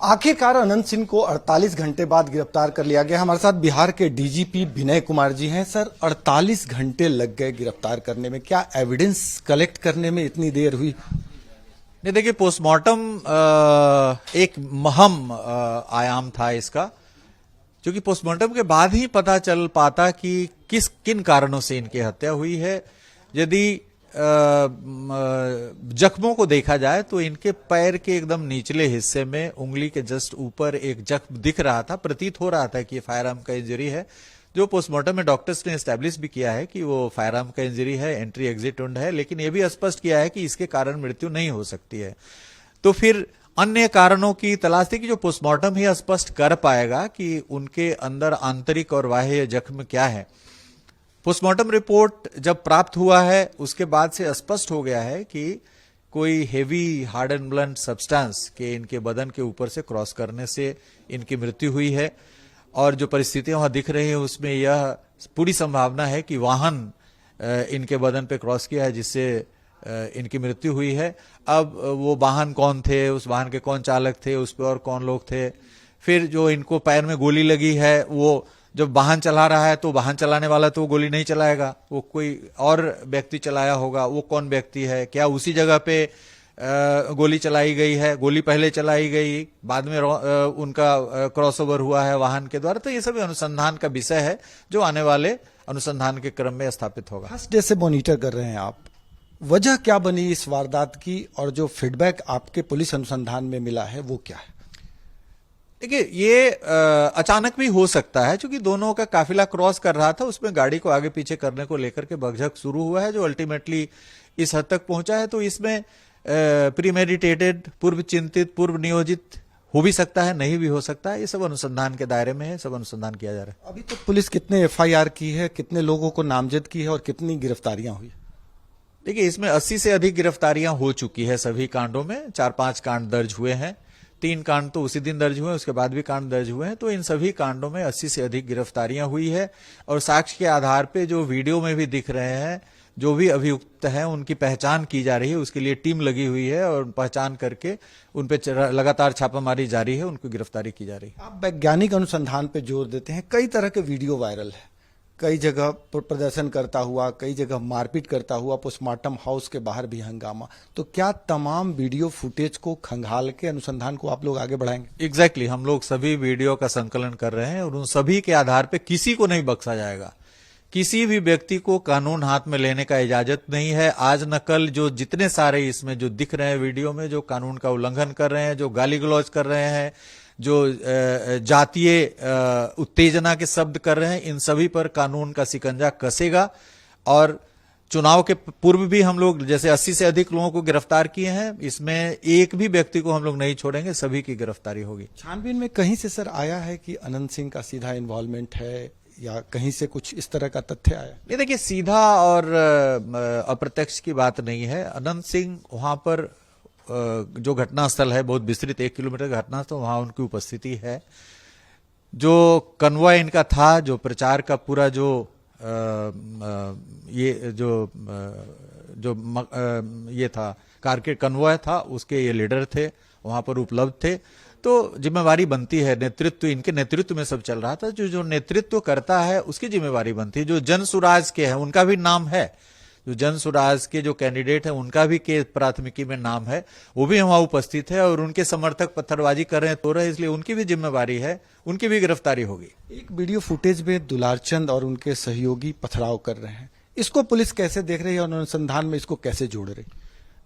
आखिरकार अनंत सिंह को 48 घंटे बाद गिरफ्तार कर लिया गया। हमारे साथ बिहार के डीजीपी विनय कुमार जी हैं। सर, 48 घंटे लग गए गिरफ्तार करने में, क्या एविडेंस कलेक्ट करने में इतनी देर हुई? नहीं, देखिए, पोस्टमार्टम एक महम आयाम था इसका, क्योंकि पोस्टमार्टम के बाद ही पता चल पाता कि किन कारणों से इनकी हत्या हुई है। यदि जख्मों को देखा जाए तो इनके पैर के एकदम निचले हिस्से में उंगली के जस्ट ऊपर एक जख्म दिख रहा था। प्रतीत हो रहा था कि फायर आर्म का इंजरी है, जो पोस्टमार्टम में डॉक्टर्स ने एस्टैब्लिश भी किया है कि वो फायर आर्म का इंजरी है, एंट्री एग्जिट वुंड है। लेकिन यह भी स्पष्ट किया है कि इसके कारण मृत्यु नहीं हो सकती है। तो फिर अन्य कारणों की तलाश थी कि जो पोस्टमार्टम ही स्पष्ट कर पाएगा कि उनके अंदर आंतरिक और बाह्य जख्म क्या है। पोस्टमार्टम रिपोर्ट जब प्राप्त हुआ है उसके बाद से स्पष्ट हो गया है कि कोई heavy hard and blunt substance के इनके बदन के ऊपर से क्रॉस करने से इनकी मृत्यु हुई है। और जो परिस्थितियां वहां दिख रही हैं उसमें यह पूरी संभावना है कि वाहन इनके बदन पे क्रॉस किया है, जिससे इनकी मृत्यु हुई है। अब वो वाहन कौन थे, उस वाहन के कौन चालक थे, उस पर और कौन लोग थे, फिर जो इनको पैर में गोली लगी है, वो जब वाहन चला रहा है तो वाहन चलाने वाला तो गोली नहीं चलाएगा, वो कोई और व्यक्ति चलाया होगा। वो कौन व्यक्ति है, क्या उसी जगह पे गोली चलाई गई है, गोली पहले चलाई गई, बाद में उनका क्रॉसओवर हुआ है वाहन के द्वारा। तो ये सब अनुसंधान का विषय है जो आने वाले अनुसंधान के क्रम में स्थापित होगा। फर्स्ट डे से मॉनिटर कर रहे हैं आप, वजह क्या बनी इस वारदात की, और जो फीडबैक आपके पुलिस अनुसंधान में मिला है वो क्या है? देखिए, ये अचानक भी हो सकता है, क्योंकि दोनों का काफिला क्रॉस कर रहा था, उसमें गाड़ी को आगे पीछे करने को लेकर के बकझक शुरू हुआ है जो अल्टीमेटली इस हद तक पहुंचा है। तो इसमें प्रीमेडिटेटेड, पूर्व चिंतित, पूर्व नियोजित हो भी सकता है, नहीं भी हो सकता है। ये सब अनुसंधान के दायरे में है, सब अनुसंधान किया जा रहा है। अभी तक पुलिस कितने एफआईआर की है, कितने लोगों को नामजद की है और कितनी गिरफ्तारियां हुई? देखिए, इसमें 80 से अधिक गिरफ्तारियां हो चुकी है सभी कांडों में। 4-5 कांड दर्ज हुए हैं, 3 कांड तो उसी दिन दर्ज हुए, उसके बाद भी कांड दर्ज हुए हैं। तो इन सभी कांडों में 80 से अधिक गिरफ्तारियां हुई है। और साक्ष्य के आधार पे जो वीडियो में भी दिख रहे हैं, जो भी अभियुक्त हैं उनकी पहचान की जा रही है, उसके लिए टीम लगी हुई है और पहचान करके उन पे लगातार छापामारी जारी है, उनको गिरफ्तारी की जा रही है। आप वैज्ञानिक अनुसंधान पे जोर देते हैं, कई तरह के वीडियो वायरल है, कई जगह प्रदर्शन करता हुआ, कई जगह मारपीट करता हुआ, पोस्टमार्टम हाउस के बाहर भी हंगामा। तो क्या तमाम वीडियो फुटेज को खंगाल के अनुसंधान को आप लोग आगे बढ़ाएंगे? एग्जैक्टली, हम लोग सभी वीडियो का संकलन कर रहे हैं और उन सभी के आधार पे किसी को नहीं बख्शा जाएगा। किसी भी व्यक्ति को कानून हाथ में लेने का इजाजत नहीं है। आज न कल जो जितने सारे इसमें जो दिख रहे हैं वीडियो में, जो कानून का उल्लंघन कर रहे हैं, जो गाली गलौज कर रहे हैं, जो जातीय उत्तेजना के शब्द कर रहे हैं, इन सभी पर कानून का शिकंजा कसेगा। और चुनाव के पूर्व भी हम लोग जैसे 80 से अधिक लोगों को गिरफ्तार किए हैं, इसमें एक भी व्यक्ति को हम लोग नहीं छोड़ेंगे, सभी की गिरफ्तारी होगी। छानबीन में कहीं से सर आया है कि अनंत सिंह का सीधा इन्वॉल्वमेंट है, या कहीं से कुछ इस तरह का तथ्य आया? ये देखिए, सीधा और अप्रत्यक्ष की बात नहीं है। अनंत सिंह वहां पर जो घटनास्थल है, बहुत विस्तृत 1 किलोमीटर घटनास्थल, वहां उनकी उपस्थिति है। जो कन्वॉय इनका था, जो प्रचार का पूरा जो ये था कारके कन्वॉय था, उसके ये लीडर थे, वहां पर उपलब्ध थे। तो जिम्मेवारी बनती है, नेतृत्व इनके नेतृत्व में सब चल रहा था। जो नेतृत्व करता है उसकी जिम्मेवारी बनती है। जो जन सुराज के हैं उनका भी नाम है, जो जन सुराज के जो कैंडिडेट है उनका भी के प्राथमिकी में नाम है, वो भी वहां उपस्थित है। और उनके समर्थक पत्थरबाजी कर रहे हैं तो रहे, इसलिए उनकी भी जिम्मेवारी है, उनकी भी गिरफ्तारी होगी। एक वीडियो फुटेज में दुलारचंद और उनके सहयोगी पथराव कर रहे हैं, इसको पुलिस कैसे देख रही है और अनुसंधान में इसको कैसे जोड़ रही?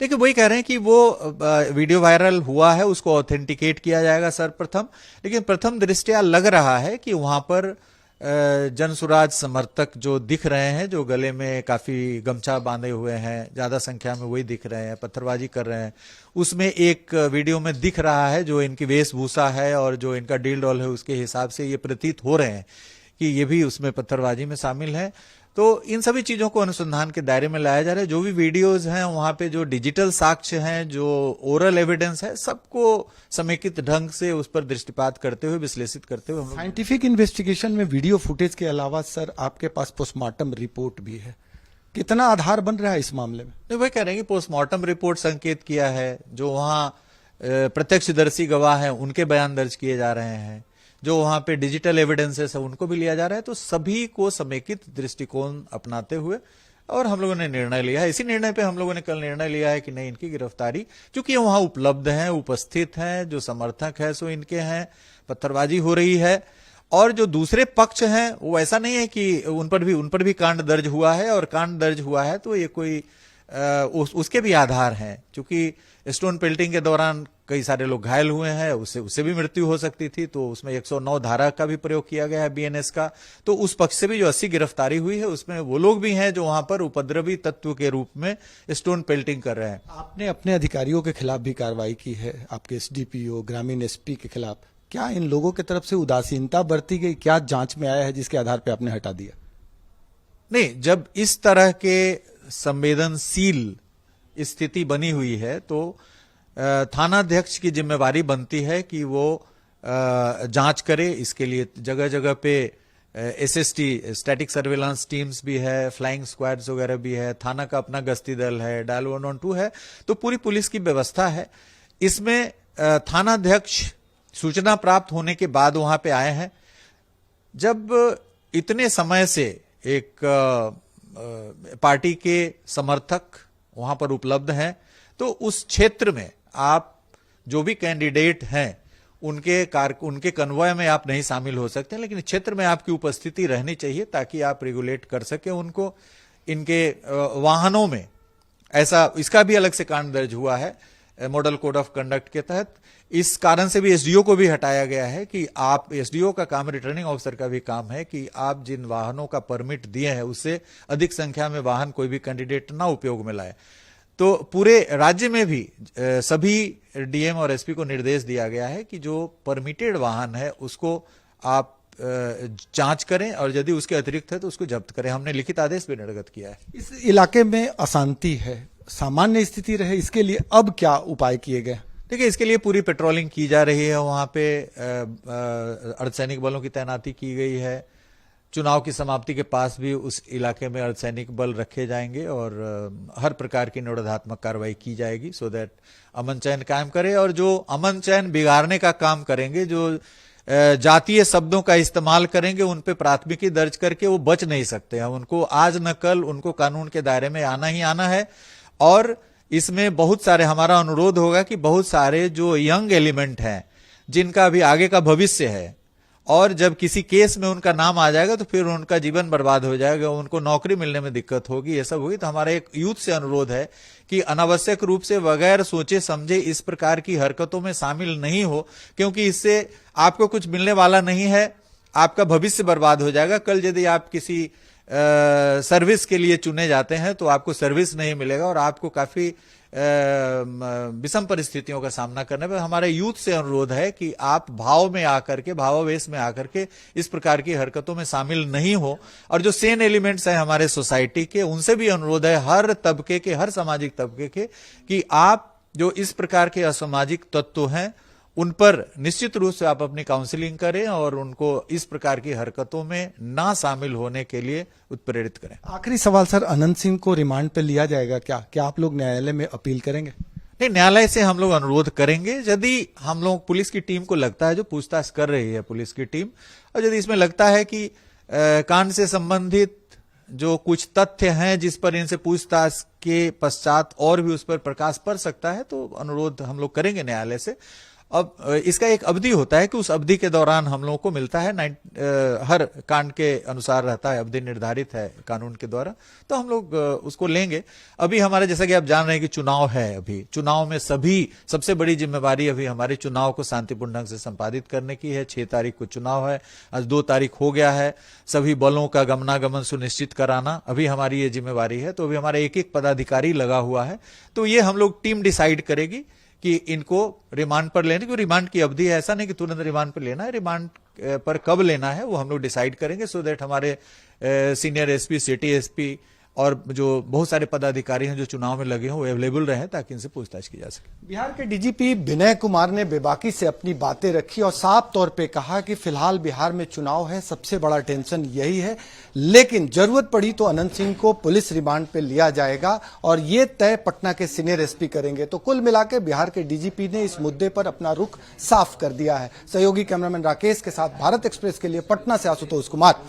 देखिए, वही कह रहे हैं कि वो वीडियो वायरल हुआ है, उसको ऑथेंटिकेट किया जाएगा सर्वप्रथम। लेकिन प्रथम दृष्टया लग रहा है कि वहां पर जनसुराज समर्थक जो दिख रहे हैं, जो गले में काफी गमछा बांधे हुए हैं, ज्यादा संख्या में वही दिख रहे हैं, पत्थरबाजी कर रहे हैं। उसमें एक वीडियो में दिख रहा है जो इनकी वेशभूषा है और जो इनका डील डॉल है, उसके हिसाब से ये प्रतीत हो रहे हैं कि ये भी उसमें पत्थरबाजी में शामिल है। तो इन सभी चीजों को अनुसंधान के दायरे में लाया जा रहा है। जो भी वीडियोज हैं वहां पे, जो डिजिटल साक्ष्य हैं, जो ओरल एविडेंस है, सबको समेकित ढंग से उस पर दृष्टिपात करते हुए, विश्लेषित करते हुए हम साइंटिफिक इन्वेस्टिगेशन में वीडियो फुटेज के अलावा सर आपके पास पोस्टमार्टम रिपोर्ट भी है, कितना आधार बन रहा है इस मामले में? वही कह रहे हैं कि पोस्टमार्टम रिपोर्ट संकेत किया है, जो वहां प्रत्यक्षदर्शी गवाह हैं उनके बयान दर्ज किए जा रहे हैं, जो वहां पे डिजिटल एविडेंसेस है उनको भी लिया जा रहा है। तो सभी को समेकित दृष्टिकोण अपनाते हुए और हम लोगों ने निर्णय लिया है। इसी निर्णय पे हम लोगों ने कल निर्णय लिया है कि नहीं, इनकी गिरफ्तारी, क्योंकि वहां उपलब्ध हैं, उपस्थित हैं, जो समर्थक है सो इनके हैं, पत्थरबाजी हो रही है। और जो दूसरे पक्ष हैं वो ऐसा नहीं है कि उन पर भी कांड दर्ज हुआ है, और कांड दर्ज हुआ है तो ये कोई उसके भी आधार हैं, क्योंकि स्टोन पेल्टिंग के दौरान कई सारे लोग घायल हुए हैं, उससे भी मृत्यु हो सकती थी, तो उसमें 109 धारा का भी प्रयोग किया गया है बीएनएस का। तो उस पक्ष से भी जो 80 गिरफ्तारी हुई है उसमें वो लोग भी हैं जो वहां पर उपद्रवी तत्व के रूप में स्टोन पेल्टिंग कर रहे हैं। आपने अपने अधिकारियों के खिलाफ भी कार्रवाई की है, आपके एसडीपीओ, ग्रामीण एसपी के खिलाफ। क्या इन लोगों की तरफ से उदासीनता बरती गई? क्या जांच में आया है जिसके आधार पर आपने हटा दिया? नहीं, जब इस तरह के संवेदनशील स्थिति बनी हुई है तो थानाध्यक्ष की जिम्मेवारी बनती है कि वो जांच करे। इसके लिए जगह जगह पे एसएसटी, स्टैटिक सर्वेलेंस टीम्स भी है, फ्लाइंग स्क्वाड्स वगैरह भी है, थाना का अपना गश्ती दल है, डायल 112 है, तो पूरी पुलिस की व्यवस्था है। इसमें थानाध्यक्ष सूचना प्राप्त होने के बाद वहां पे आए हैं। जब इतने समय से एक पार्टी के समर्थक वहां पर उपलब्ध हैं, तो उस क्षेत्र में आप जो भी कैंडिडेट हैं उनके कन्वॉय में आप नहीं शामिल हो सकते, लेकिन क्षेत्र में आपकी उपस्थिति रहनी चाहिए ताकि आप रेगुलेट कर सके उनको। इनके वाहनों में ऐसा, इसका भी अलग से कांड दर्ज हुआ है मॉडल कोड ऑफ कंडक्ट के तहत। इस कारण से भी एसडीओ को भी हटाया गया है कि आप, एसडीओ का काम, रिटर्निंग ऑफिसर का भी काम है कि आप जिन वाहनों का परमिट दिए हैं उससे अधिक संख्या में वाहन कोई भी कैंडिडेट ना उपयोग में लाए। तो पूरे राज्य में भी सभी डीएम और एसपी को निर्देश दिया गया है कि जो परमिटेड वाहन है उसको आप जांच करें, और यदि उसके अतिरिक्त है तो उसको जब्त करें। हमने लिखित आदेश भी निर्गत किया है। इस इलाके में अशांति है, सामान्य स्थिति रहे, इसके लिए अब क्या उपाय किए गए? देखिए, इसके लिए पूरी पेट्रोलिंग की जा रही है, वहां पे अर्धसैनिक बलों की तैनाती की गई है। चुनाव की समाप्ति के पास भी उस इलाके में अर्धसैनिक बल रखे जाएंगे और हर प्रकार की निरोधात्मक कार्रवाई की जाएगी, सो दैट अमन चैन कायम करे। और जो अमन चैन बिगाड़ने का काम करेंगे, जो जातीय शब्दों का इस्तेमाल करेंगे, उन पे प्राथमिकी दर्ज करके वो बच नहीं सकते हैं। उनको आज न कल उनको कानून के दायरे में आना ही आना है। और इसमें बहुत सारे, हमारा अनुरोध होगा कि बहुत सारे जो यंग एलिमेंट हैं जिनका अभी आगे का भविष्य है, और जब किसी केस में उनका नाम आ जाएगा तो फिर उनका जीवन बर्बाद हो जाएगा, उनको नौकरी मिलने में दिक्कत होगी, ये सब होगी। तो हमारा एक यूथ से अनुरोध है कि अनावश्यक रूप से बगैर सोचे समझे इस प्रकार की हरकतों में शामिल नहीं हो, क्योंकि इससे आपको कुछ मिलने वाला नहीं है, आपका भविष्य बर्बाद हो जाएगा। कल यदि आप किसी सर्विस के लिए चुने जाते हैं तो आपको सर्विस नहीं मिलेगा और आपको काफी विषम परिस्थितियों का सामना करने पर। हमारे यूथ से अनुरोध है कि आप भाव में आकर के, भावावेश में आकर के इस प्रकार की हरकतों में शामिल नहीं हो। और जो सेन एलिमेंट्स हैं हमारे सोसाइटी के, उनसे भी अनुरोध है, हर तबके के, हर सामाजिक तबके के, कि आप जो इस प्रकार के असामाजिक तत्व हैं उन पर निश्चित रूप से आप अपनी काउंसलिंग करें और उनको इस प्रकार की हरकतों में ना शामिल होने के लिए उत्प्रेरित करें। आखिरी सवाल सर, अनंत सिंह को रिमांड पे लिया जाएगा क्या आप लोग न्यायालय में अपील करेंगे? नहीं, न्यायालय से हम लोग अनुरोध करेंगे। यदि हम लोग, पुलिस की टीम को लगता है, जो पूछताछ कर रही है पुलिस की टीम, और यदि इसमें लगता है कि कांड से संबंधित जो कुछ तथ्य हैं जिस पर इनसे पूछताछ के पश्चात और भी उस पर प्रकाश पड़ सकता है, तो अनुरोध हम लोग करेंगे न्यायालय से। अब इसका एक अवधि होता है कि उस अवधि के दौरान हम लोगों को मिलता है, हर कांड के अनुसार रहता है, अवधि निर्धारित है कानून के द्वारा, तो हम लोग उसको लेंगे। अभी हमारे, जैसा कि आप जान रहे हैं कि चुनाव है, अभी चुनाव में सबसे बड़ी जिम्मेवारी अभी हमारे चुनाव को शांतिपूर्ण ढंग से संपादित करने की है। 6 तारीख को चुनाव है, आज 2 तारीख हो गया है। सभी बलों का गमनागमन सुनिश्चित कराना अभी हमारी ये जिम्मेवारी है। तो अभी हमारा एक पदाधिकारी लगा हुआ है, तो ये हम लोग टीम डिसाइड करेगी कि इनको रिमांड पर लेने की, रिमांड की अवधि है, ऐसा नहीं कि तुरंत रिमांड पर लेना है, रिमांड पर कब लेना है वो हम लोग डिसाइड करेंगे, सो दैट हमारे सीनियर एसपी, सिटी एसपी और जो बहुत सारे पदाधिकारी हैं जो चुनाव में लगे हैं वो अवेलेबल रहे ताकि इनसे पूछताछ की जा सके। बिहार के डीजीपी विनय कुमार ने बेबाकी से अपनी बातें रखी और साफ तौर पे कहा कि फिलहाल बिहार में चुनाव है, सबसे बड़ा टेंशन यही है, लेकिन जरूरत पड़ी तो अनंत सिंह को पुलिस रिमांड पे लिया जाएगा और ये तय पटना के सीनियर एसपी करेंगे। तो कुल मिलाकर बिहार के डीजीपी ने इस मुद्दे पर अपना रुख साफ कर दिया है। सहयोगी कैमरामैन राकेश के साथ भारत एक्सप्रेस के लिए पटना से आशुतोष कुमार।